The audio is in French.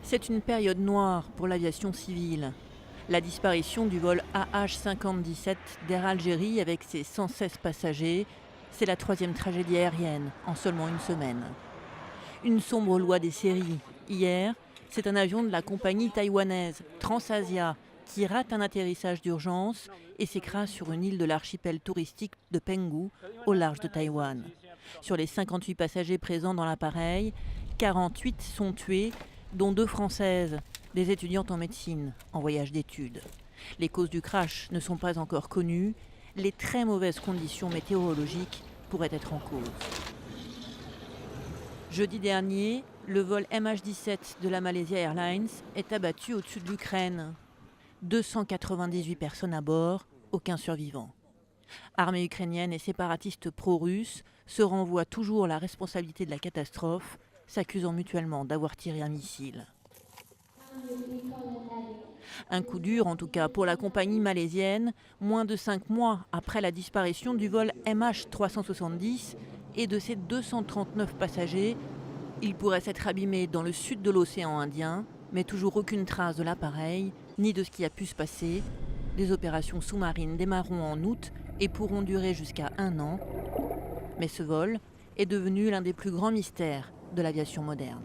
C'est une période noire pour l'aviation civile. La disparition du vol AH-5017 d'Air Algérie avec ses 116 passagers, c'est la troisième tragédie aérienne en seulement une semaine. Une sombre loi des séries. Hier, c'est un avion de la compagnie taïwanaise Transasia qui rate un atterrissage d'urgence et s'écrase sur une île de l'archipel touristique de Penghu, au large de Taïwan. Sur les 58 passagers présents dans l'appareil, 48 sont tués, dont 2 Françaises, des étudiantes en médecine, en voyage d'études. Les causes du crash ne sont pas encore connues. Les très mauvaises conditions météorologiques pourraient être en cause. Jeudi dernier, le vol MH17 de la Malaysia Airlines est abattu au-dessus de l'Ukraine. 298 personnes à bord, aucun survivant. Armée ukrainienne et séparatistes pro-russes se renvoient toujours la responsabilité de la catastrophe, s'accusant mutuellement d'avoir tiré un missile. Un coup dur en tout cas pour la compagnie malaisienne, moins de 5 mois après la disparition du vol MH370 et de ses 239 passagers. Il pourrait s'être abîmé dans le sud de l'océan Indien, mais toujours aucune trace de l'appareil, ni de ce qui a pu se passer. Les opérations sous-marines démarreront en août et pourront durer jusqu'à 1 an. Mais ce vol est devenu l'un des plus grands mystères de l'aviation moderne.